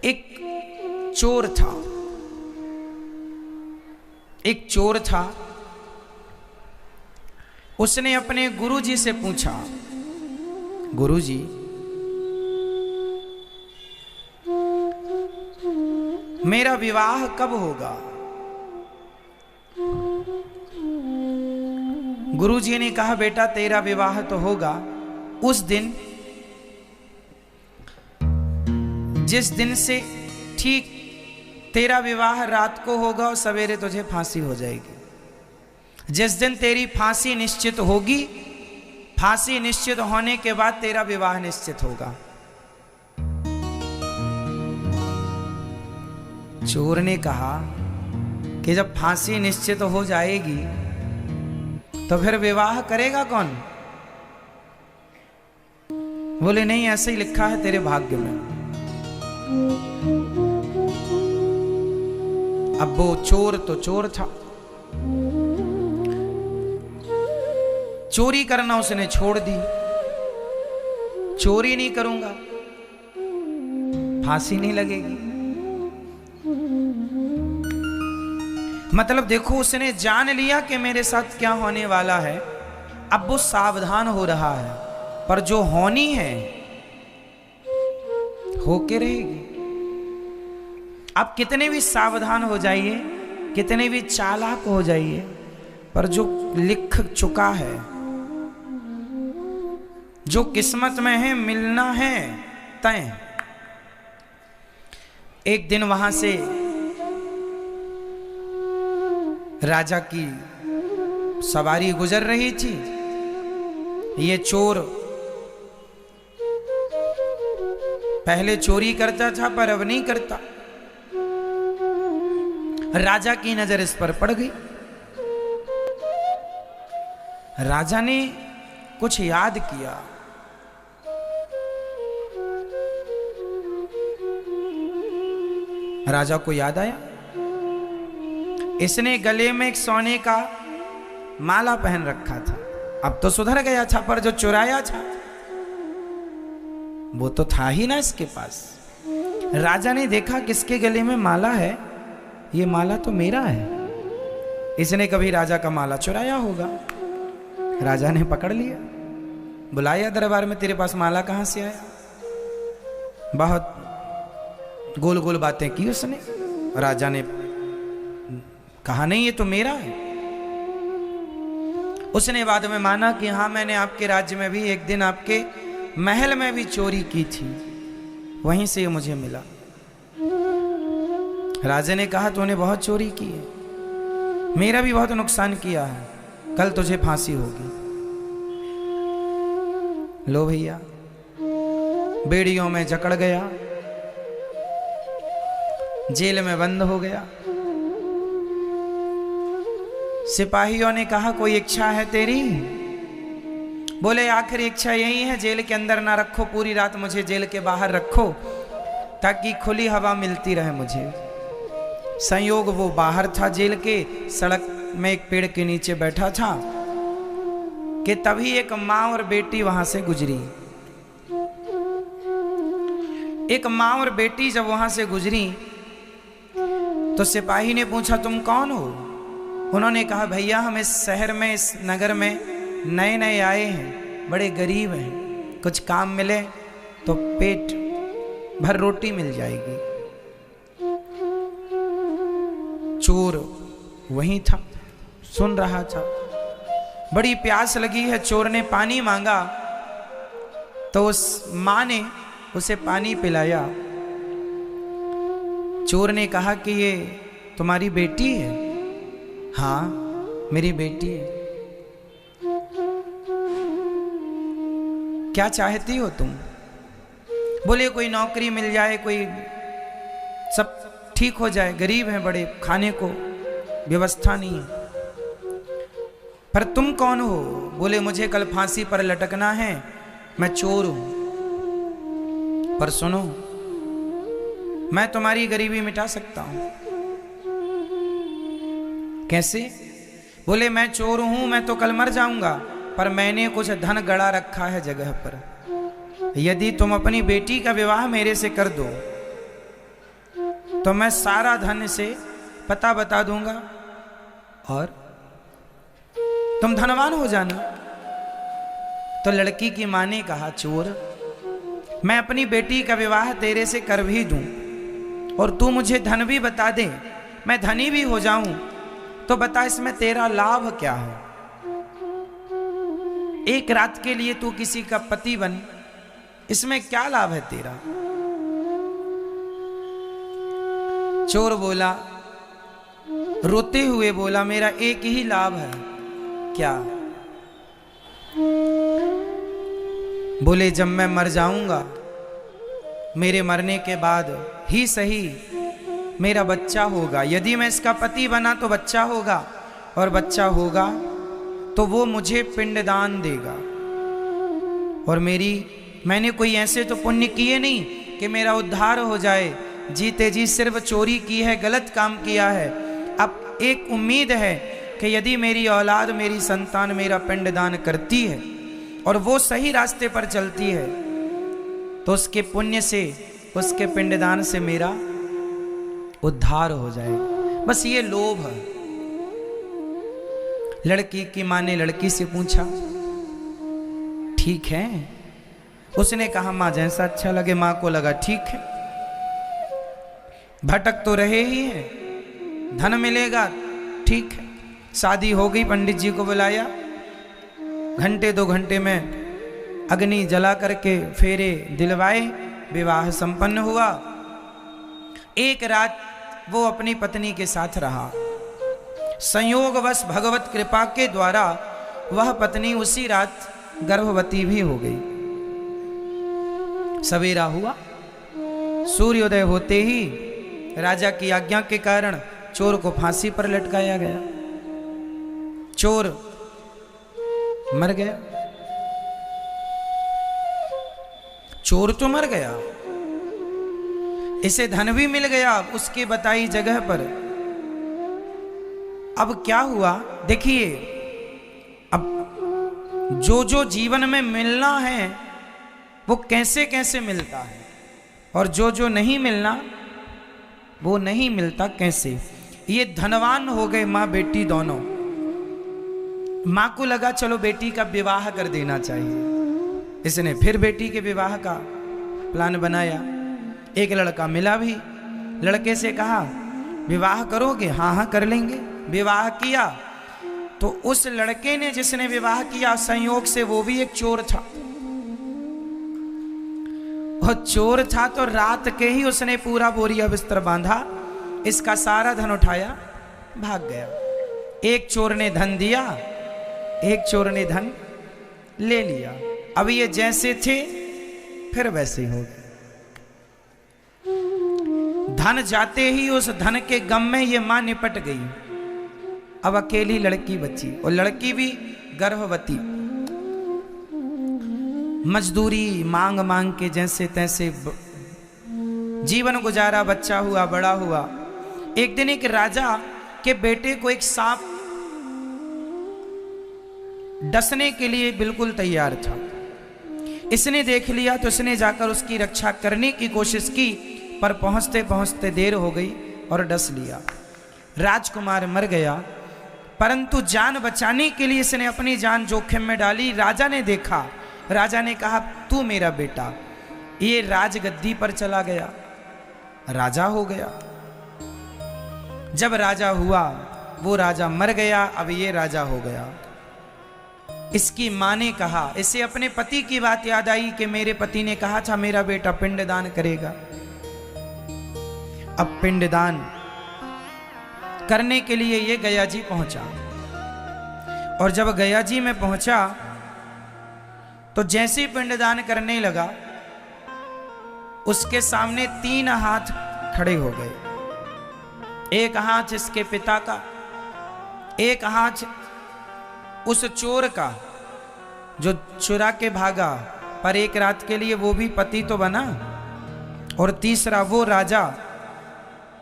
एक चोर था, एक चोर था। उसने अपने गुरुजी से पूछा, गुरुजी मेरा विवाह कब होगा? गुरुजी ने कहा, बेटा तेरा विवाह तो होगा उस दिन जिस दिन से ठीक तेरा विवाह रात को होगा और सवेरे तुझे फांसी हो जाएगी। जिस दिन तेरी फांसी निश्चित होगी, फांसी निश्चित होने के बाद तेरा विवाह निश्चित होगा। चोर ने कहा कि जब फांसी निश्चित हो जाएगी तो फिर विवाह करेगा कौन? बोले नहीं, ऐसे ही लिखा है तेरे भाग्य में। अब वो चोर तो चोर था, चोरी करना उसने छोड़ दी। चोरी नहीं करूंगा, फांसी नहीं लगेगी। मतलब देखो, उसने जान लिया कि मेरे साथ क्या होने वाला है। अब वो सावधान हो रहा है, पर जो होनी है होके रहेगी। आप कितने भी सावधान हो जाइए, कितने भी चालाक हो जाइए, पर जो लिख चुका है, जो किस्मत में है, मिलना है तय। एक दिन वहां से राजा की सवारी गुजर रही थी। ये चोर पहले चोरी करता था पर अब नहीं करता। राजा की नजर इस पर पड़ गई। राजा ने कुछ याद किया। राजा को याद आया, इसने गले में एक सोने का माला पहन रखा था। अब तो सुधर गया था, पर जो चुराया था वो तो था ही ना इसके पास। राजा ने देखा किसके गले में माला है, ये माला तो मेरा है। इसने कभी राजा का माला चुराया होगा। राजा ने पकड़ लिया, बुलाया दरबार में, तेरे पास माला कहां से आया? बहुत गोल गोल बातें की उसने। राजा ने कहा नहीं, ये तो मेरा है। उसने बाद में माना कि हाँ, मैंने आपके राज्य में भी एक दिन आपके महल में भी चोरी की थी, वहीं से ये मुझे मिला। राजा ने कहा तूने बहुत चोरी की है, मेरा भी बहुत नुकसान किया है, कल तुझे फांसी होगी। लो भैया, बेड़ियों में जकड़ गया, जेल में बंद हो गया। सिपाहियों ने कहा कोई इच्छा है तेरी? बोले आखिर इच्छा यही है, जेल के अंदर ना रखो, पूरी रात मुझे जेल के बाहर रखो ताकि खुली हवा मिलती रहे मुझे। संयोग वो बाहर था जेल के, सड़क में एक पेड़ के नीचे बैठा था कि तभी एक माँ और बेटी वहां से गुजरी। एक माँ और बेटी जब वहां से गुजरी तो सिपाही ने पूछा तुम कौन हो? उन्होंने कहा भैया हम इस शहर में, इस नगर में नए नए आए हैं, बड़े गरीब हैं, कुछ काम मिले तो पेट भर रोटी मिल जाएगी। चोर वहीं था, सुन रहा था। बड़ी प्यास लगी है, चोर ने पानी मांगा तो उस मां ने उसे पानी पिलाया। चोर ने कहा कि ये तुम्हारी बेटी है? हाँ मेरी बेटी है। क्या चाहती हो तुम? बोले कोई नौकरी मिल जाए, कोई सब ठीक हो जाए, गरीब हैं बड़े, खाने को व्यवस्था नहीं है। पर तुम कौन हो? बोले मुझे कल फांसी पर लटकना है, मैं चोर हूं। पर सुनो, मैं तुम्हारी गरीबी मिटा सकता हूं। कैसे? बोले मैं चोर हूं, मैं तो कल मर जाऊंगा, पर मैंने कुछ धन गड़ा रखा है जगह पर। यदि तुम अपनी बेटी का विवाह मेरे से कर दो तो मैं सारा धन से पता बता दूंगा और तुम धनवान हो जाना। तो लड़की की माँ ने कहा, चोर, मैं अपनी बेटी का विवाह तेरे से कर भी दूं और तू मुझे धन भी बता दे, मैं धनी भी हो जाऊं, तो बता इसमें तेरा लाभ क्या है? एक रात के लिए तू किसी का पति बन, इसमें क्या लाभ है तेरा? चोर बोला, रोते हुए बोला, मेरा एक ही लाभ है। क्या? बोले, जब मैं मर जाऊंगा, मेरे मरने के बाद ही सही मेरा बच्चा होगा। यदि मैं इसका पति बना तो बच्चा होगा, और बच्चा होगा तो वो मुझे पिंडदान देगा। और मैंने कोई ऐसे तो पुण्य किए नहीं कि मेरा उद्धार हो जाए। जीते जी सिर्फ चोरी की है, गलत काम किया है। अब एक उम्मीद है कि यदि मेरी औलाद, मेरी संतान मेरा पिंडदान करती है और वो सही रास्ते पर चलती है, तो उसके पुण्य से, उसके पिंडदान से मेरा उद्धार हो जाए। बस ये लोभ है। लड़की की मां ने लड़की से पूछा, ठीक है? उसने कहा, मां जैसा अच्छा लगे। मां को लगा ठीक है, भटक तो रहे ही हैं, धन मिलेगा, ठीक है। शादी हो गई, पंडित जी को बुलाया, घंटे 2 घंटे में अग्नि जला करके फेरे दिलवाए, विवाह संपन्न हुआ। एक रात वो अपनी पत्नी के साथ रहा। संयोगवश भगवत कृपा के द्वारा वह पत्नी उसी रात गर्भवती भी हो गई। सवेरा हुआ, सूर्योदय होते ही राजा की आज्ञा के कारण चोर को फांसी पर लटकाया गया। चोर मर गया। चोर तो मर गया, इसे धन भी मिल गया उसके बताई जगह पर। अब क्या हुआ देखिए, अब जो जीवन में मिलना है वो कैसे कैसे मिलता है, और जो नहीं मिलना वो नहीं मिलता कैसे। ये धनवान हो गए माँ बेटी दोनों। माँ को लगा चलो बेटी का विवाह कर देना चाहिए। इसने फिर बेटी के विवाह का प्लान बनाया। एक लड़का मिला भी, लड़के से कहा, विवाह करोगे? हाँ हाँ कर लेंगे। विवाह किया तो उस लड़के ने जिसने विवाह किया, संयोग से वो भी एक चोर था। और चोर था तो रात के ही उसने पूरा बोरिया बिस्तर बांधा, इसका सारा धन उठाया, भाग गया। एक चोर ने धन दिया, एक चोर ने धन ले लिया। अब ये जैसे थे फिर वैसे ही हो गए। धन जाते ही उस धन के गम में ये मां निपट गई। अब अकेली लड़की बची, और लड़की भी गर्भवती। मजदूरी मांग मांग के जैसे तैसे जीवन गुजारा, बच्चा हुआ, बड़ा हुआ। एक दिन एक राजा के बेटे को एक सांप डसने के लिए बिल्कुल तैयार था। इसने देख लिया तो इसने जाकर उसकी रक्षा करने की कोशिश की, पर पहुंचते पहुंचते देर हो गई और डस लिया। राजकुमार मर गया, परंतु जान बचाने के लिए इसने अपनी जान जोखिम में डाली। राजा ने देखा, राजा ने कहा, तू मेरा बेटा। ये राजगद्दी पर चला गया, राजा हो गया। जब राजा हुआ, वो राजा मर गया, अब ये राजा हो गया। इसकी मां ने कहा, इसे अपने पति की बात याद आई कि मेरे पति ने कहा था मेरा बेटा पिंडदान करेगा। अब पिंडदान करने के लिए ये गया जी पहुंचा, और जब गया जी में पहुंचा तो जैसे पिंडदान करने लगा, उसके सामने 3 हाथ खड़े हो गए। एक हाथ इसके पिता का, एक हाथ उस चोर का जो चुरा के भागा, पर एक रात के लिए वो भी पति तो बना, और तीसरा वो राजा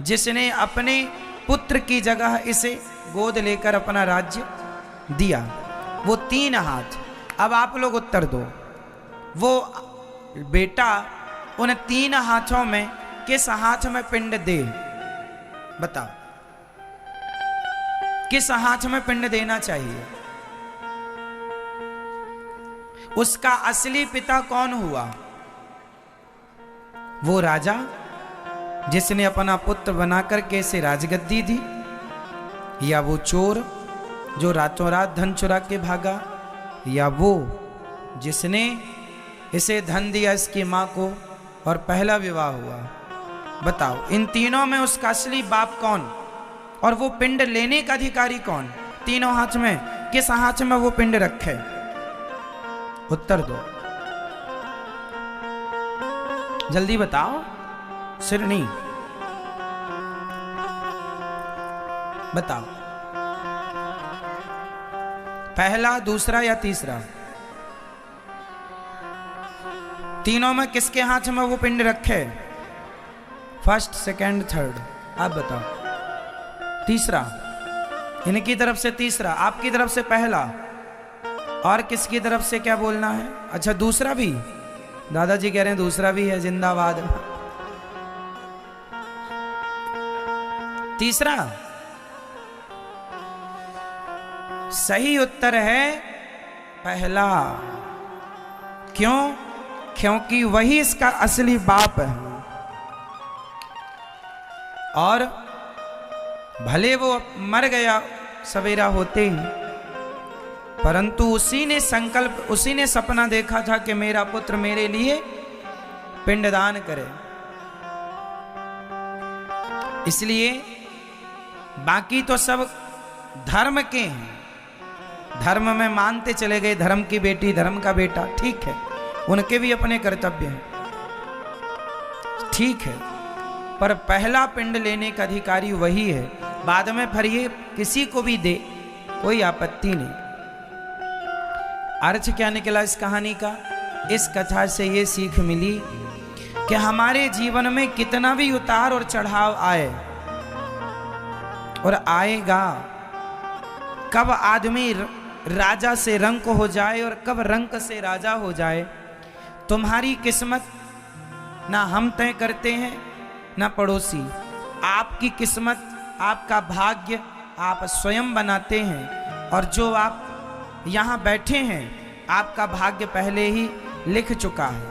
जिसने अपने पुत्र की जगह इसे गोद लेकर अपना राज्य दिया। वो 3 हाथ। अब आप लोग उत्तर दो, वो बेटा उन 3 हाथों में किस हाथ में पिंड दे? बताओ किस हाथ में पिंड देना चाहिए? उसका असली पिता कौन हुआ? वो राजा जिसने अपना पुत्र बनाकर के इसे राजगद्दी दी, या वो चोर जो रातों रात धन चुरा के भागा, या वो जिसने इसे धन दिया इसकी मां को और पहला विवाह हुआ? बताओ इन तीनों में उसका असली बाप कौन और वो पिंड लेने का अधिकारी कौन? तीनों हाथ में किस हाथ में वो पिंड रखे? उत्तर दो, जल्दी बताओ। सिर नहीं, बताओ पहला, दूसरा या तीसरा? तीनों में किसके हाथ में वो पिंड रखे? First, second, third? आप बताओ। तीसरा, इनकी तरफ से तीसरा, आपकी तरफ से पहला, और किसकी तरफ से क्या बोलना है? अच्छा दूसरा भी, दादाजी कह रहे हैं दूसरा भी है, जिंदाबाद। तीसरा सही उत्तर है पहला। क्यों? क्योंकि वही इसका असली बाप है। और भले वो मर गया सवेरा होते ही, परंतु उसी ने संकल्प, उसी ने सपना देखा था कि मेरा पुत्र मेरे लिए पिंडदान करे। इसलिए बाकी तो सब धर्म के हैं, धर्म में मानते चले गए, धर्म की बेटी, धर्म का बेटा, ठीक है, उनके भी अपने कर्तव्य हैं, ठीक है, पर पहला पिंड लेने का अधिकारी वही है। बाद में फिर ये किसी को भी दे, कोई आपत्ति नहीं। अर्थ क्या निकला इस कहानी का? इस कथा से ये सीख मिली कि हमारे जीवन में कितना भी उतार और चढ़ाव आए और आएगा, कब आदमी राजा से रंक हो जाए और कब रंक से राजा हो जाए, तुम्हारी किस्मत ना हम तय करते हैं ना पड़ोसी। आपकी किस्मत, आपका भाग्य आप स्वयं बनाते हैं। और जो आप यहाँ बैठे हैं, आपका भाग्य पहले ही लिख चुका है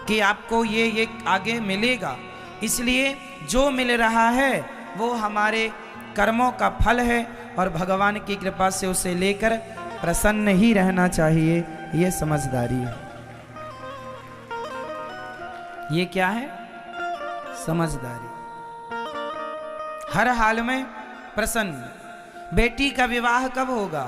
कि आपको ये आगे मिलेगा। इसलिए जो मिल रहा है वो हमारे कर्मों का फल है और भगवान की कृपा से उसे लेकर प्रसन्न ही रहना चाहिए। ये समझदारी है। ये क्या है? समझदारी। हर हाल में प्रसन्न। बेटी का विवाह कब होगा?